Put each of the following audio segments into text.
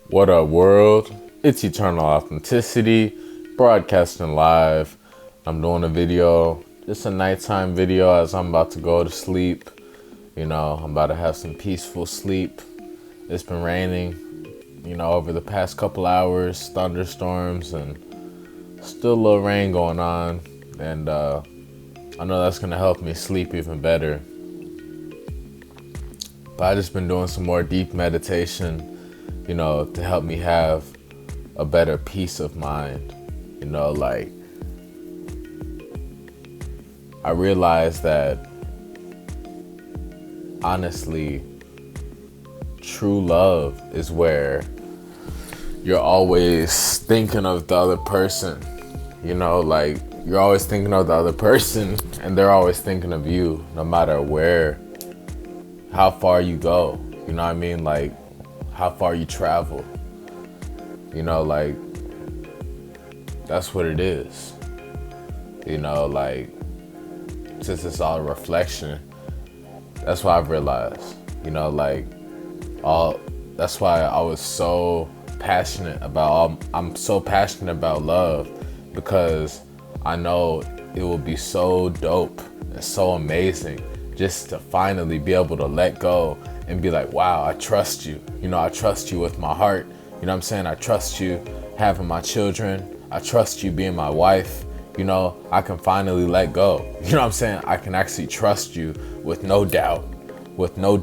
What up, world? It's Eternal Authenticity, broadcasting live. I'm doing a video, just a nighttime video as I'm about to go to sleep. I'm about to have some peaceful sleep. It's been raining, over the past couple hours, thunderstorms, and still a little rain going on. And I know that's going to help me sleep even better. But I just been doing some more deep meditation, to help me have a better peace of mind. I realized that honestly, true love is where you're always thinking of the other person. You're always thinking of the other person and they're always thinking of you, no matter how far you go. You know what I mean? Like, how far you travel. That's what it is. Since it's all a reflection, that's what I've realized. That's why I was so passionate I'm so passionate about love, because I know it will be so dope and so amazing just to finally be able to let go and be like, wow, I trust you. I trust you with my heart. You know what I'm saying? I trust you having my children. I trust you being my wife. I can finally let go. You know what I'm saying? I can actually trust you with no doubt, with no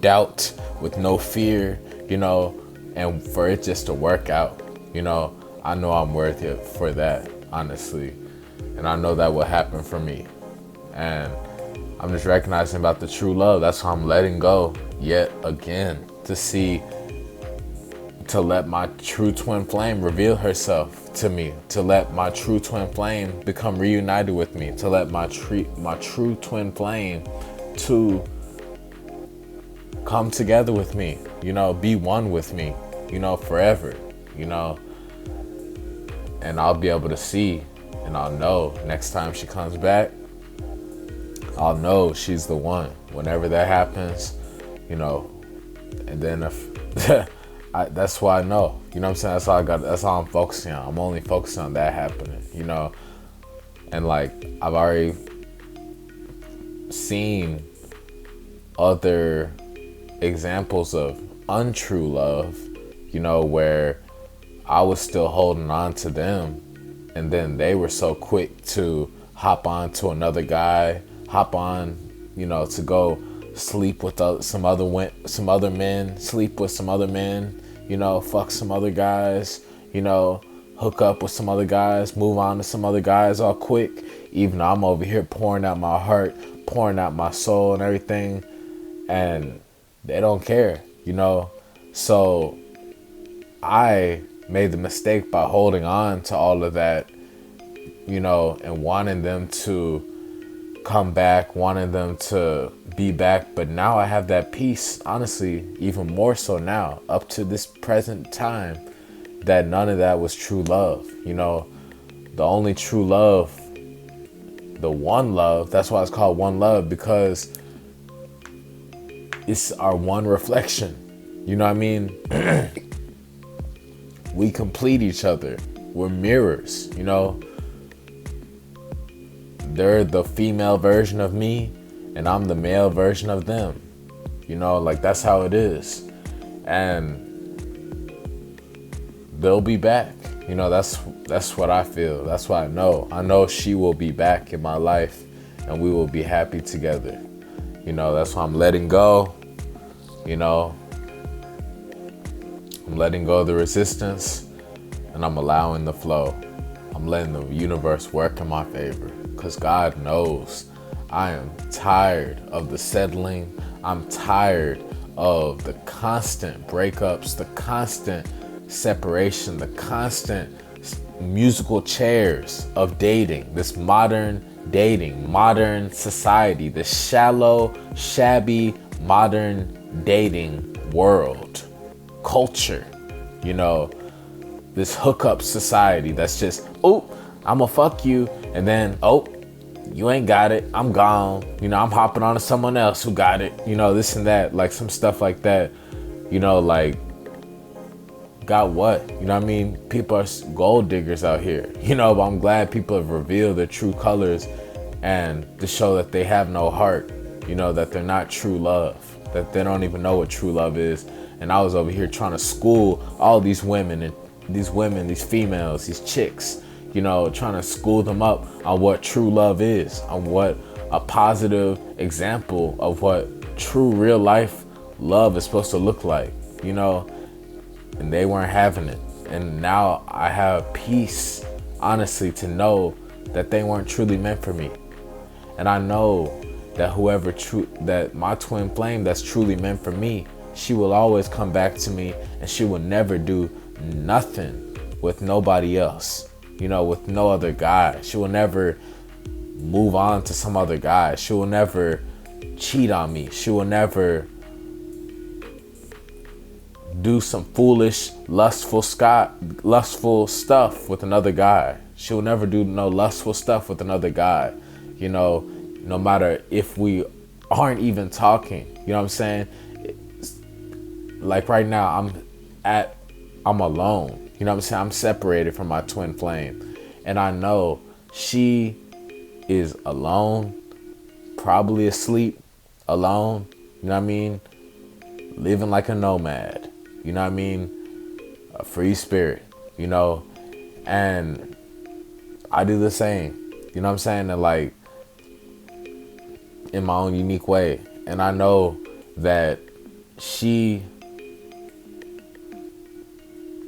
fear, and for it just to work out. I know I'm worth it for that, honestly. And I know that will happen for me. And I'm just recognizing about the true love. That's why I'm letting go yet again, to let my true twin flame reveal herself to me, to let my true twin flame become reunited with me, to let my true twin flame to come together with me, be one with me, forever, and I'll be able to see, and I'll know next time she comes back, I'll know she's the one. Whenever that happens, and then if that's why I know, what I'm saying? That's all I'm focusing on. I'm only focusing on that happening, and I've already seen other examples of untrue love, where I was still holding on to them, and then they were so quick to hop on to another guy, to go sleep with some other men, sleep with some other men, fuck some other guys, hook up with some other guys, move on to some other guys all quick. Even though I'm over here pouring out my heart, pouring out my soul and everything, and they don't care, So I made the mistake by holding on to all of that, and wanting them to come back, wanting them to be back. But now I have that peace, honestly, even more so now, up to this present time, that none of that was true love. The only true love, the one love, that's why it's called one love, because it's our one reflection. You know what I mean? We complete each other. We're mirrors, They're the female version of me, and I'm the male version of them. That's how it is. And they'll be back. That's what I feel. That's what I know. I know she will be back in my life, and we will be happy together. That's why I'm letting go. I'm letting go of the resistance, and I'm allowing the flow. I'm letting the universe work in my favor, because God knows I am tired of the settling. I'm tired of the constant breakups, the constant separation, the constant musical chairs of dating, this modern dating, modern society, this shallow, shabby, modern dating world, culture, this hookup society that's just, oh, I'ma fuck you, and then, oh, you ain't got it, I'm gone, I'm hopping on to someone else who got it, this and that, some stuff like that, got what? You know what I mean? People are gold diggers out here, but I'm glad people have revealed their true colors and to show that they have no heart, that they're not true love, that they don't even know what true love is. And I was over here trying to school all these women, these females, these chicks, trying to school them up on what true love is, on what a positive example of what true real life love is supposed to look like, and they weren't having it. And now I have peace, honestly, to know that they weren't truly meant for me. And I know that that my twin flame that's truly meant for me, she will always come back to me, and she will never do nothing with nobody else, with no other guy. She will never move on to some other guy. She will never cheat on me. She will never do some foolish, lustful stuff with another guy. She will never do no lustful stuff with another guy, no matter if we aren't even talking. You know what I'm saying? Like right now, I'm alone. You know what I'm saying? I'm separated from my twin flame. And I know she is alone, probably asleep, alone. You know what I mean? Living like a nomad. You know what I mean? A free spirit, and I do the same. You know what I'm saying? And like, in my own unique way. And I know that she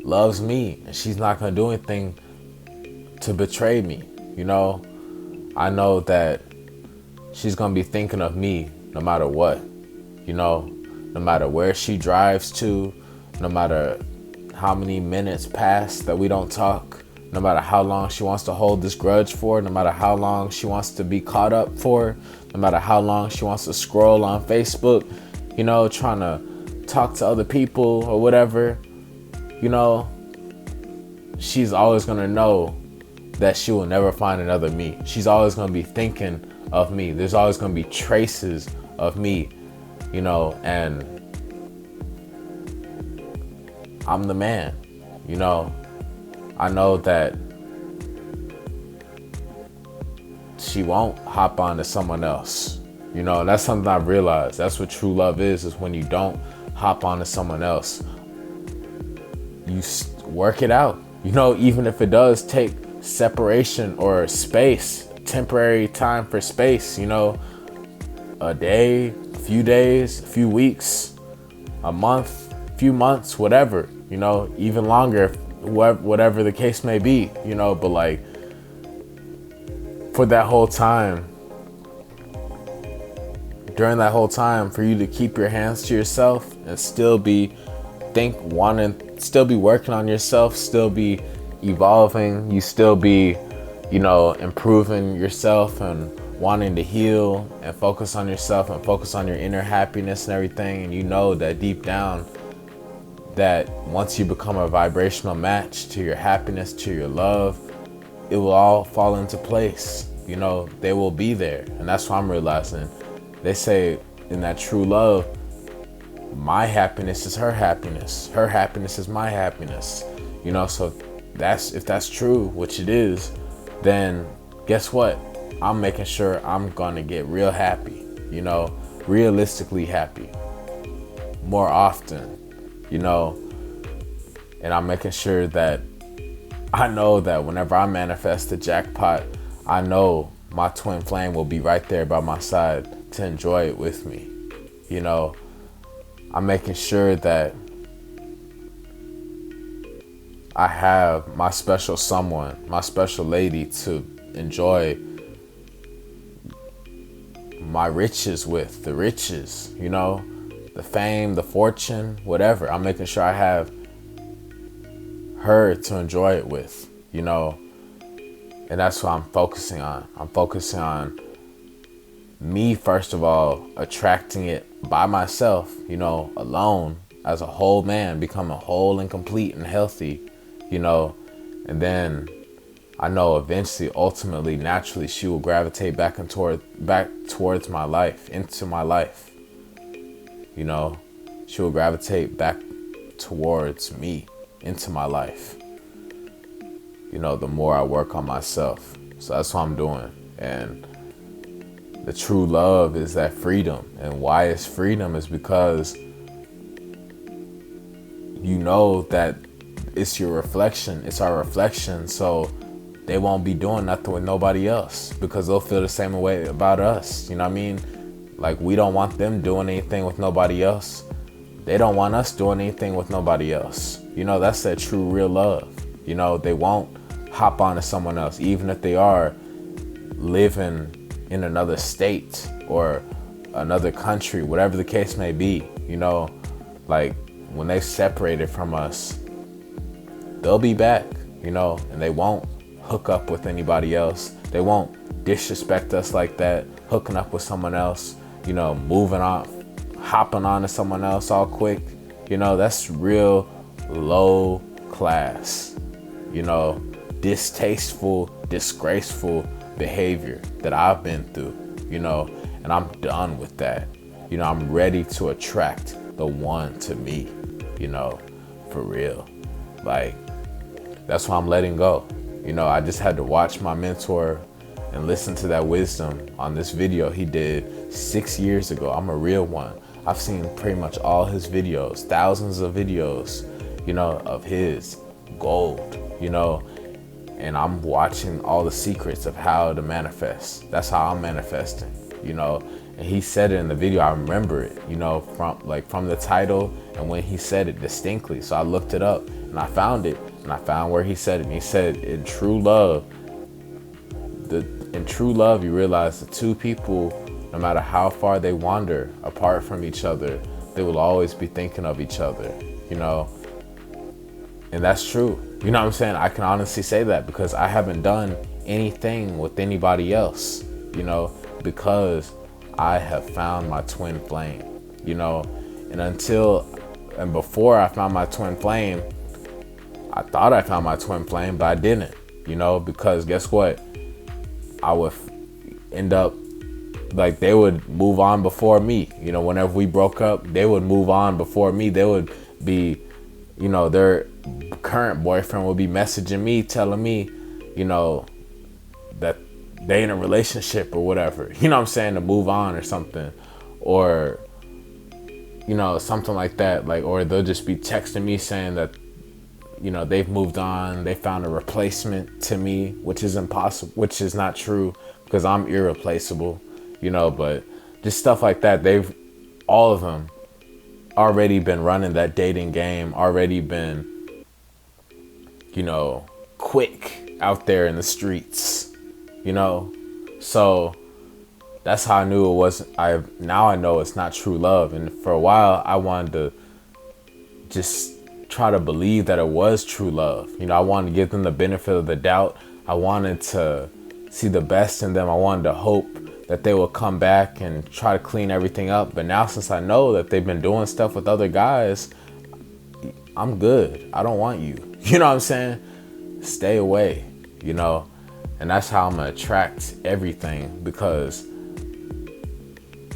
loves me, and she's not going to do anything to betray me. I know that she's going to be thinking of me no matter what, no matter where she drives to, no matter how many minutes pass that we don't talk, no matter how long she wants to hold this grudge for, no matter how long she wants to be caught up for, no matter how long she wants to scroll on Facebook, trying to talk to other people or whatever, she's always going to know that she will never find another me. She's always going to be thinking of me. There's always going to be traces of me, and I'm the man. I know that she won't hop on to someone else. That's something I've realized. That's what true love is when you don't hop on to someone else. You work it out, even if it does take separation or space, temporary time for space, a day, a few days, a few weeks, a month, a few months, whatever, even longer, whatever the case may be, but like, for that whole time, during that whole time, for you to keep your hands to yourself and still be still be working on yourself, still be evolving, you still be, improving yourself and wanting to heal and focus on yourself and focus on your inner happiness and everything. And that deep down, that once you become a vibrational match to your happiness, to your love, it will all fall into place. They will be there. And that's what I'm realizing. They say in that true love, my happiness is her happiness. Her happiness is my happiness. So if that's true, which it is, then guess what? I'm making sure I'm gonna get real happy, realistically happy more often, and I'm making sure that I know that whenever I manifest the jackpot, I know my twin flame will be right there by my side to enjoy it with me. I'm making sure that I have my special someone, my special lady to enjoy my riches with, the riches, the fame, the fortune, whatever. I'm making sure I have her to enjoy it with, and that's what I'm focusing on. I'm focusing on me, first of all, attracting it by myself, alone, as a whole man, becoming whole and complete and healthy, and then I know eventually, ultimately, naturally, she will gravitate back towards my life, into my life. She will gravitate back towards me, into my life, you know, the more I work on myself. So that's what I'm doing. And the true love is that freedom. And why it's freedom is because you know that it's your reflection. It's our reflection. So they won't be doing nothing with nobody else because they'll feel the same way about us. You know what I mean? Like, we don't want them doing anything with nobody else. They don't want us doing anything with nobody else. You know, that's that true, real love. You know, they won't hop onto someone else, even if they are living in another state or another country, whatever the case may be. You know, like, when they separated from us, they'll be back, you know, and they won't hook up with anybody else. They won't disrespect us like that, hooking up with someone else, you know, moving on, hopping on to someone else all quick. You know, that's real low class, you know, distasteful, disgraceful behavior that I've been through, you know, and I'm done with that. You know, I'm ready to attract the one to me, you know, for real. Like, that's why I'm letting go. You know, I just had to watch my mentor and listen to that wisdom on this video he did 6 years ago. I'm a real one. I've seen pretty much all his videos, thousands of videos, you know, of his gold, you know, and I'm watching all the secrets of how to manifest. That's how I'm manifesting, you know. And he said it in the video. I remember it, you know, from the title and when he said it distinctly. So I looked it up and I found it, and I found where he said it. And he said, in true love, you realize the two people, no matter how far they wander apart from each other, they will always be thinking of each other, you know. And that's true. You know what I'm saying? I can honestly say that because I haven't done anything with anybody else, you know, because I have found my twin flame, you know. And before I found my twin flame, I thought I found my twin flame, but I didn't, you know, because guess what? I would end up, like, they would move on before me. You know, whenever we broke up, they would move on before me. They would be, you know, their current boyfriend would be messaging me, telling me, you know, that they in a relationship or whatever, you know what I'm saying, to move on or something, or, you know, something like that. Like, or they'll just be texting me saying that, you know, they've moved on, they found a replacement to me, which is impossible, which is not true because I'm irreplaceable, you know. But just stuff like that. All of them already been running that dating game, already been, you know, quick out there in the streets, you know. So that's how I knew it wasn't. Now I know it's not true love. And for a while I wanted to just try to believe that it was true love. You know, I wanted to give them the benefit of the doubt. I wanted to see the best in them. I wanted to hope that they will come back and try to clean everything up. But now, since I know that they've been doing stuff with other guys, I'm good. I don't want you. You know what I'm saying? Stay away, you know? And that's how I'm gonna attract everything, because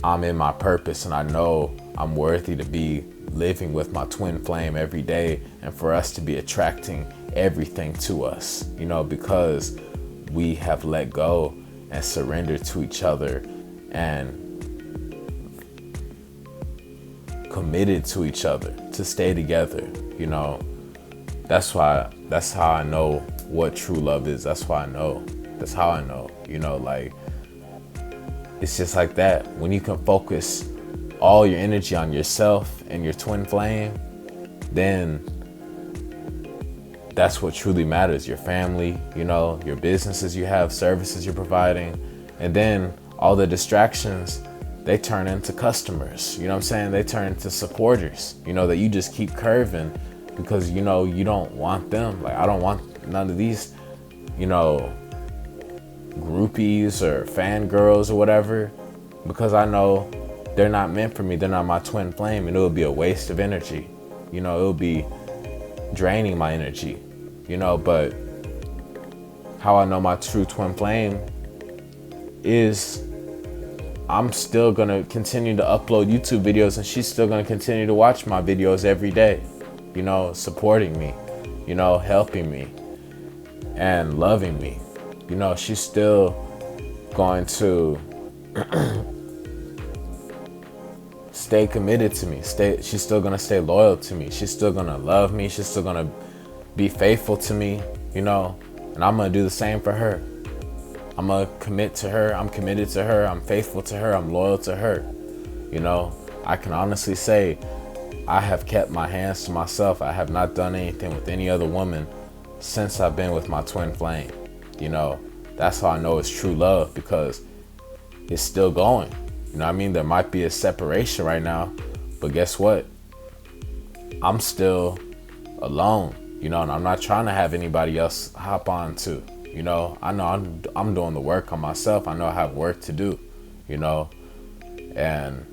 I'm in my purpose and I know I'm worthy to be living with my twin flame every day, and for us to be attracting everything to us, you know, because we have let go and surrendered to each other and committed to each other to stay together, you know. That's how I know what true love is. That's how I know, you know, like, it's just like that. When you can focus all your energy on yourself and your twin flame, then that's what truly matters. Your family, you know, your businesses you have, services you're providing, and then all the distractions, they turn into customers. You know what I'm saying? They turn into supporters, you know, that you just keep curving because, you know, you don't want them. Like, I don't want none of these, you know, groupies or fangirls or whatever, because I know they're not meant for me. They're not my twin flame, and it would be a waste of energy. You know, it would be draining my energy, you know. But how I know my true twin flame is I'm still gonna continue to upload YouTube videos, and she's still gonna continue to watch my videos every day, you know, supporting me. you know, helping me and loving me. You know, she's still going to stay committed to me. She's still gonna stay loyal to me. She's still gonna love me. She's still gonna be faithful to me, you know, and I'm gonna do the same for her. I'm gonna commit to her. I'm committed to her. I'm faithful to her. I'm loyal to her. You know, I can honestly say I have kept my hands to myself. I have not done anything with any other woman since I've been with my twin flame. You know, that's how I know it's true love, because it's still going. You know what I mean? There might be a separation right now, but guess what? I'm still alone, you know, and I'm not trying to have anybody else hop on too. You know, I know I'm doing the work on myself. I know I have work to do, you know, and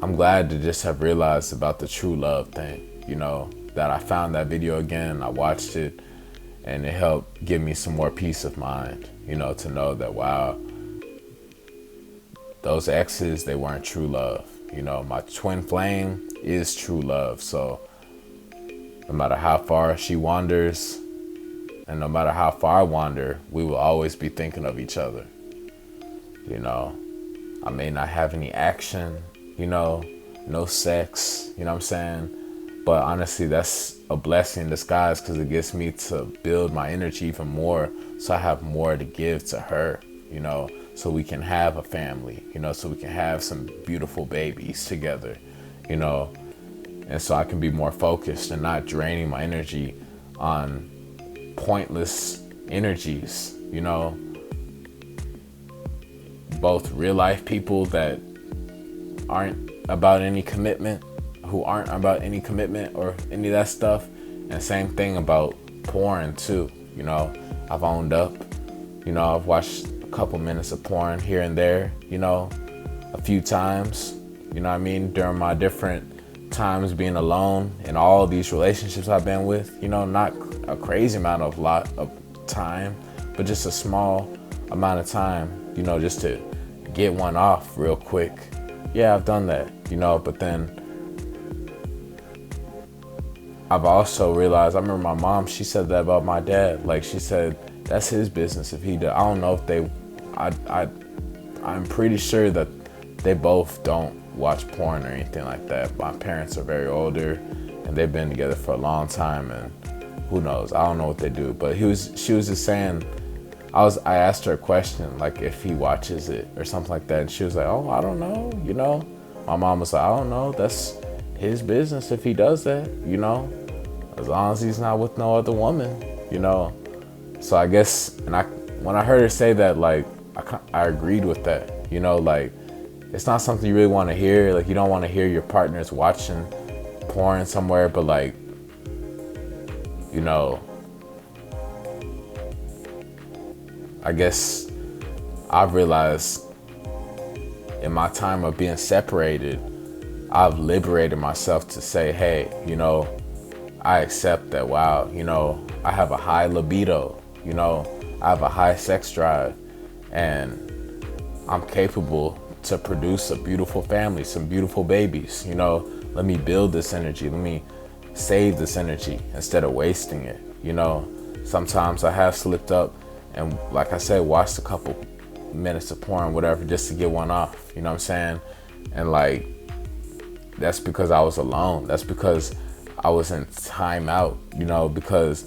I'm glad to just have realized about the true love thing, you know, that I found that video again. I watched it and it helped give me some more peace of mind, you know, to know that, wow, those exes, they weren't true love. You know, my twin flame is true love. So no matter how far she wanders and no matter how far I wander, we will always be thinking of each other. You know, I may not have any action, you know, no sex, you know what I'm saying? But honestly, that's a blessing in disguise, because it gets me to build my energy even more, so I have more to give to her, you know, so we can have a family, you know, so we can have some beautiful babies together, you know, and so I can be more focused and not draining my energy on pointless energies, you know, both real life people that aren't about any commitment, who aren't about any commitment or any of that stuff, and same thing about porn too. You know, I've owned up, you know, I've watched a couple minutes of porn here and there, you know, a few times, you know what I mean, during my different times being alone in all these relationships I've been with, you know, not a crazy amount of lot of time, but just a small amount of time, you know, just to get one off real quick. Yeah, I've done that, you know, but then I've also realized, I remember my mom, she said that about my dad. Like, she said, that's his business if he does. I don't know if they, I'm pretty sure that they both don't watch porn or anything like that. My parents are very older and they've been together for a long time, and who knows, I don't know what they do. But she was just saying, I asked her a question, like if he watches it or something like that, and she was like, oh, I don't know, you know. My mom was like, I don't know, that's his business if he does that, you know, as long as he's not with no other woman, you know. So I guess, and when I heard her say that, like, I agreed with that, you know, like, it's not something you really want to hear. Like, you don't want to hear your partner's watching porn somewhere, but like, you know, I guess I've realized in my time of being separated, I've liberated myself to say, hey, you know, I accept that, wow, you know, I have a high libido, you know, I have a high sex drive, and I'm capable to produce a beautiful family, some beautiful babies, you know. Let me build this energy. Let me save this energy instead of wasting it, you know. Sometimes I have slipped up and, like I said, watched a couple minutes of porn, whatever, just to get one off, you know what I'm saying? And like, that's because I was alone. That's because I was in timeout, you know, because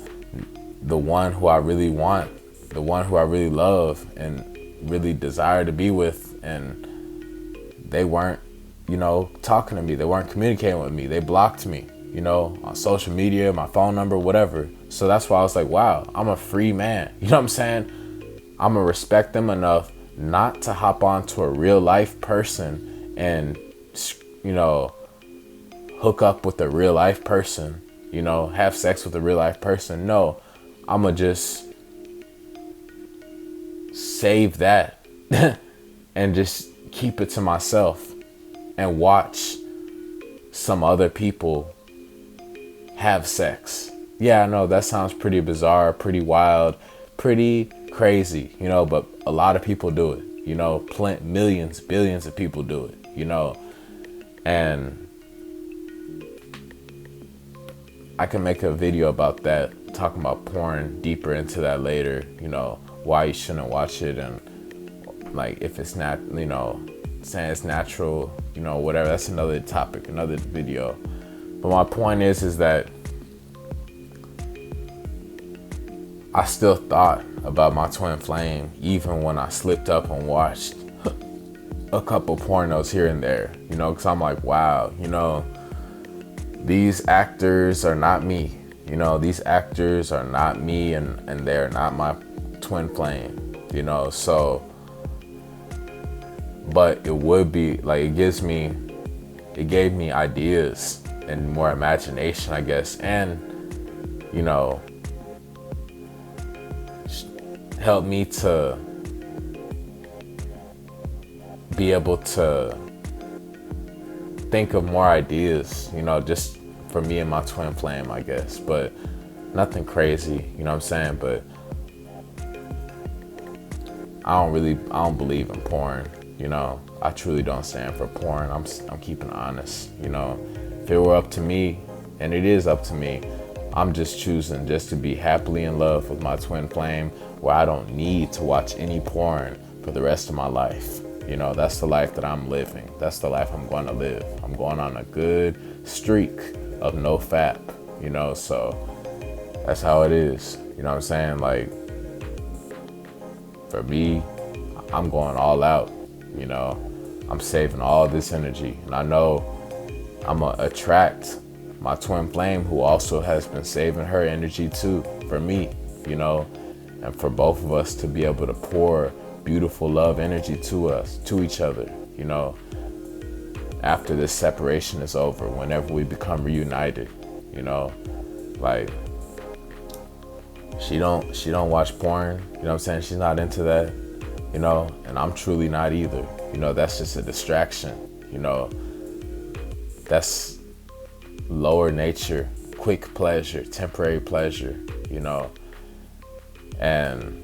the one who I really want, the one who I really love and really desire to be with, and they weren't, you know, talking to me. They weren't communicating with me. They blocked me, you know, on social media, my phone number, whatever. So that's why I was like, wow, I'm a free man. You know what I'm saying? I'm gonna respect them enough not to hop onto a real life person and, you know, hook up with a real life person, you know, have sex with a real life person. No, I'm gonna just save that and just keep it to myself and watch some other people have sex. Yeah, I know that sounds pretty bizarre, pretty wild, pretty crazy, you know, but a lot of people do it, you know, millions, billions of people do it, you know, and I can make a video about that, talking about porn deeper into that later, why you shouldn't watch it, and like if it's not, saying it's natural, whatever. That's another topic, another video. But my point is that I still thought about my twin flame even when I slipped up and watched a couple pornos here and there, because I'm like, wow, these actors are not me. These actors are not me, and they're not my twin flame, so, but it would be like, it gave me ideas and more imagination, I guess, and, helped me to be able to think of more ideas, just for me and my twin flame, I guess, but nothing crazy, what I'm saying? But I don't believe in porn, I truly don't stand for porn. I'm keeping honest, if it were up to me, and it is up to me, I'm just choosing just to be happily in love with my twin flame, where I don't need to watch any porn for the rest of my life. That's the life that I'm living. That's the life I'm going to live. I'm going on a good streak of no fap, so that's how it is. You know what I'm saying? Like, for me, I'm going all out, I'm saving all this energy, and I know I'm gonna attract my twin flame, who also has been saving her energy too for me, and for both of us to be able to pour beautiful love energy to each other, after this separation is over, whenever we become reunited, like, she don't watch porn, what I'm saying? She's not into that, and I'm truly not either. That's just a distraction, that's lower nature, quick pleasure, temporary pleasure, and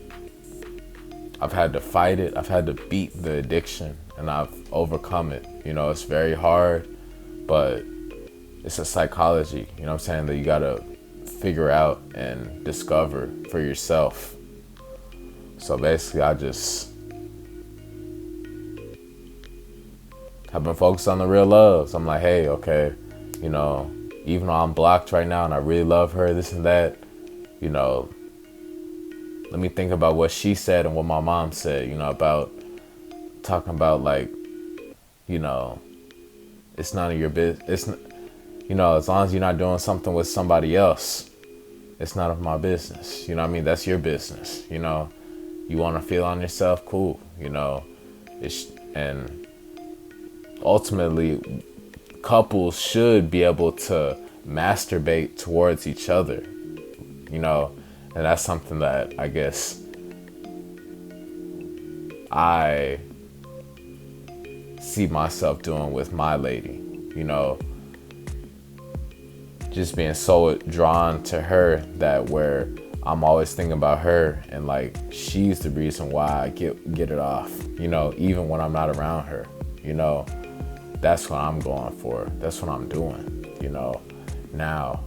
I've had to fight it. I've had to beat the addiction, and I've overcome it. It's very hard, but it's a psychology, what I'm saying, that you gotta figure out and discover for yourself. So basically, I've been focused on the real loves. I'm like, hey, okay, even though I'm blocked right now and I really love her, this and that, let me think about what she said and what my mom said, about talking about, like, it's none of your business. It's, as long as you're not doing something with somebody else, it's none of my business. That's your business. You want to feel on yourself, cool. And ultimately, couples should be able to masturbate towards each other, and that's something that I guess I see myself doing with my lady, just being so drawn to her that where I'm always thinking about her, and like, she's the reason why I get it off, even when I'm not around her, that's what I'm going for. That's what I'm doing, now.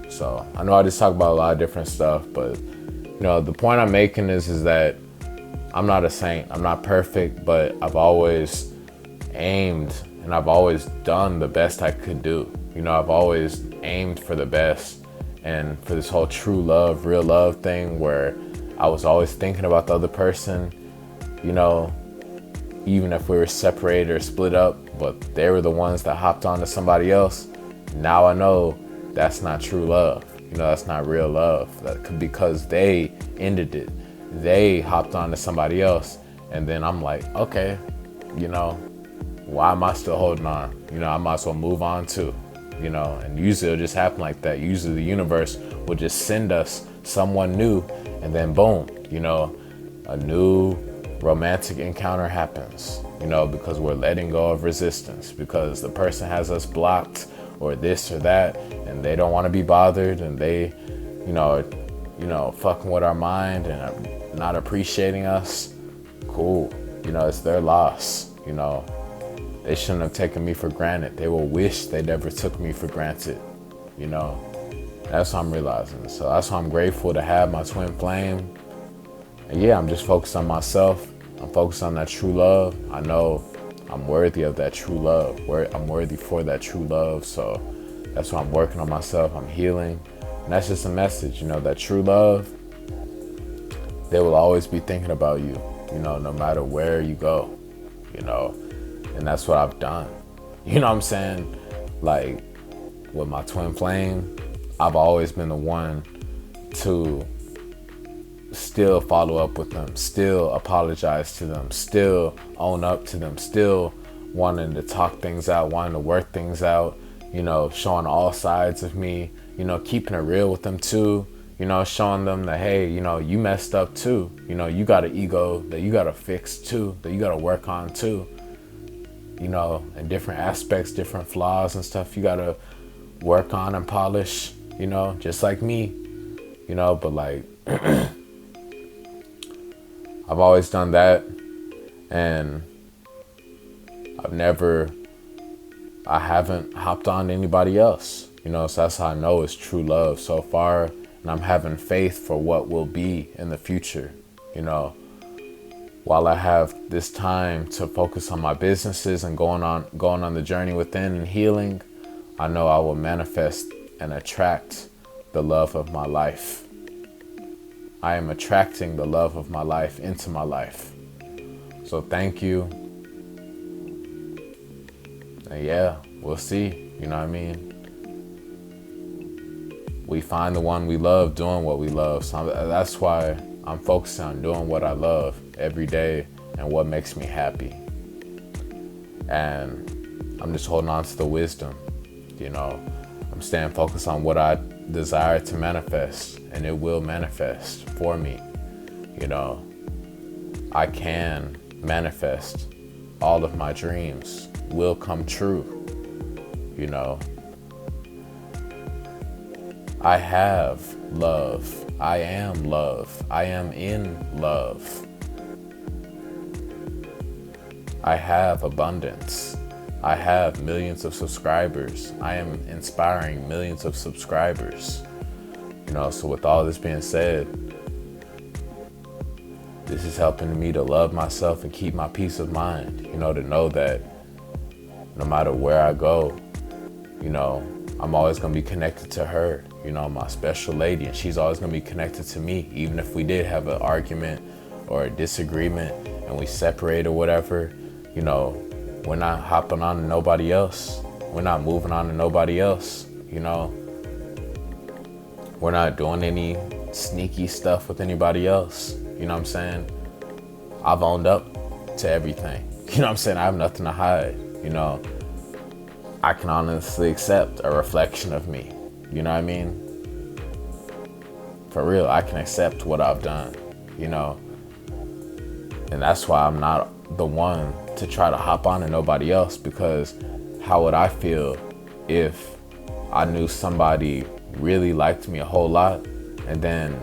So I know I just talk about a lot of different stuff, but the point I'm making is that I'm not a saint. I'm not perfect, but I've always aimed and I've always done the best I could do. I've always aimed for the best, and for this whole true love, real love thing, where I was always thinking about the other person, even if we were separated or split up, but they were the ones that hopped on to somebody else. Now I know that's not true love. That's not real love. Because they ended it. They hopped on to somebody else. And then I'm like, okay, why am I still holding on? I might as well move on too. And usually it'll just happen like that. Usually the universe will just send us someone new, and then boom, a new romantic encounter happens, because we're letting go of resistance, because the person has us blocked or this or that, and they don't want to be bothered, and they, fucking with our mind and are not appreciating us. Cool. It's their loss. They shouldn't have taken me for granted. They will wish they never took me for granted, That's what I'm realizing. So that's why I'm grateful to have my twin flame. And yeah, I'm just focused on myself. I'm focused on that true love. I know I'm worthy of that true love. I'm worthy for that true love. So that's why I'm working on myself. I'm healing. And that's just a message, that true love, they will always be thinking about you, no matter where you go, and that's what I've done. You know what I'm saying? Like with my twin flame, I've always been the one to still follow up with them, still apologize to them, still own up to them, still wanting to talk things out, wanting to work things out, showing all sides of me, keeping it real with them too, showing them that, hey, you messed up too. You got an ego that you got to fix too, that you got to work on too, and different aspects, different flaws and stuff you got to work on and polish, just like me, but like, I've always done that, and I haven't hopped on to anybody else, so that's how I know it's true love so far, and I'm having faith for what will be in the future, while I have this time to focus on my businesses and going on the journey within and healing, I know I will manifest and attract the love of my life. I am attracting the love of my life into my life. So thank you. And yeah, we'll see. You know what I mean? We find the one we love doing what we love. So that's why I'm focused on doing what I love every day and what makes me happy. And I'm just holding on to the wisdom. I'm staying focused on what I desire to manifest, and it will manifest for me. I can manifest. All of my dreams will come true. I have love. I am love. I am in love. I have abundance. I have millions of subscribers. I am inspiring millions of subscribers. So with all this being said, this is helping me to love myself and keep my peace of mind, to know that no matter where I go, I'm always going to be connected to her, my special lady, and she's always going to be connected to me, even if we did have an argument or a disagreement and we separate or whatever, we're not hopping on to nobody else. We're not moving on to nobody else, We're not doing any sneaky stuff with anybody else. You know what I'm saying? I've owned up to everything. You know what I'm saying? I have nothing to hide. I can honestly accept a reflection of me. You know what I mean? For real, I can accept what I've done, And that's why I'm not the one to try to hop on to nobody else, because how would I feel if I knew somebody really liked me a whole lot and then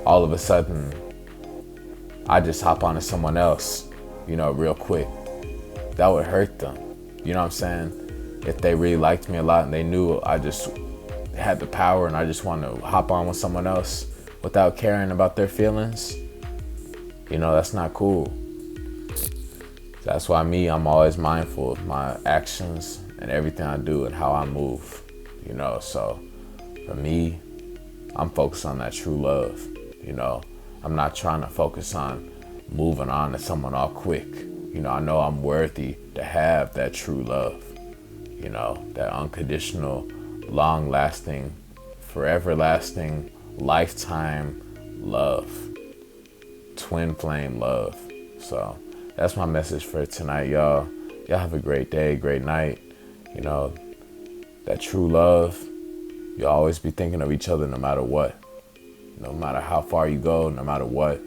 all of a sudden I just hop on to someone else, real quick? That would hurt them. You know what I'm saying? If they really liked me a lot and they knew I just had the power and I just want to hop on with someone else without caring about their feelings, that's not cool. That's why I'm always mindful of my actions and everything I do and how I move, So for me, I'm focused on that true love, I'm not trying to focus on moving on to someone all quick. I know I'm worthy to have that true love, that unconditional, long-lasting, forever-lasting, lifetime love, twin flame love. So that's my message for tonight, y'all. Y'all have a great day, great night. That true love, you'll always be thinking of each other no matter what. No matter how far you go, no matter what,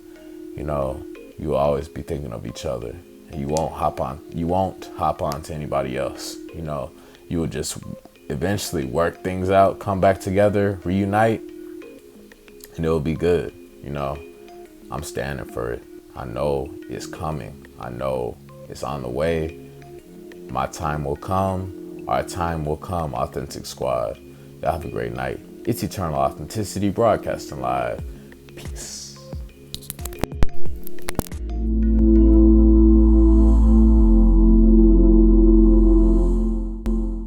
you'll always be thinking of each other. And you won't hop on to anybody else. You will just eventually work things out, come back together, reunite, and it'll be good. I'm standing for it. I know it's coming. I know it's on the way. My time will come. Our time will come, Authentic Squad. Y'all Y'all have a great night. It's Eternal Authenticity Broadcasting Live. Peace.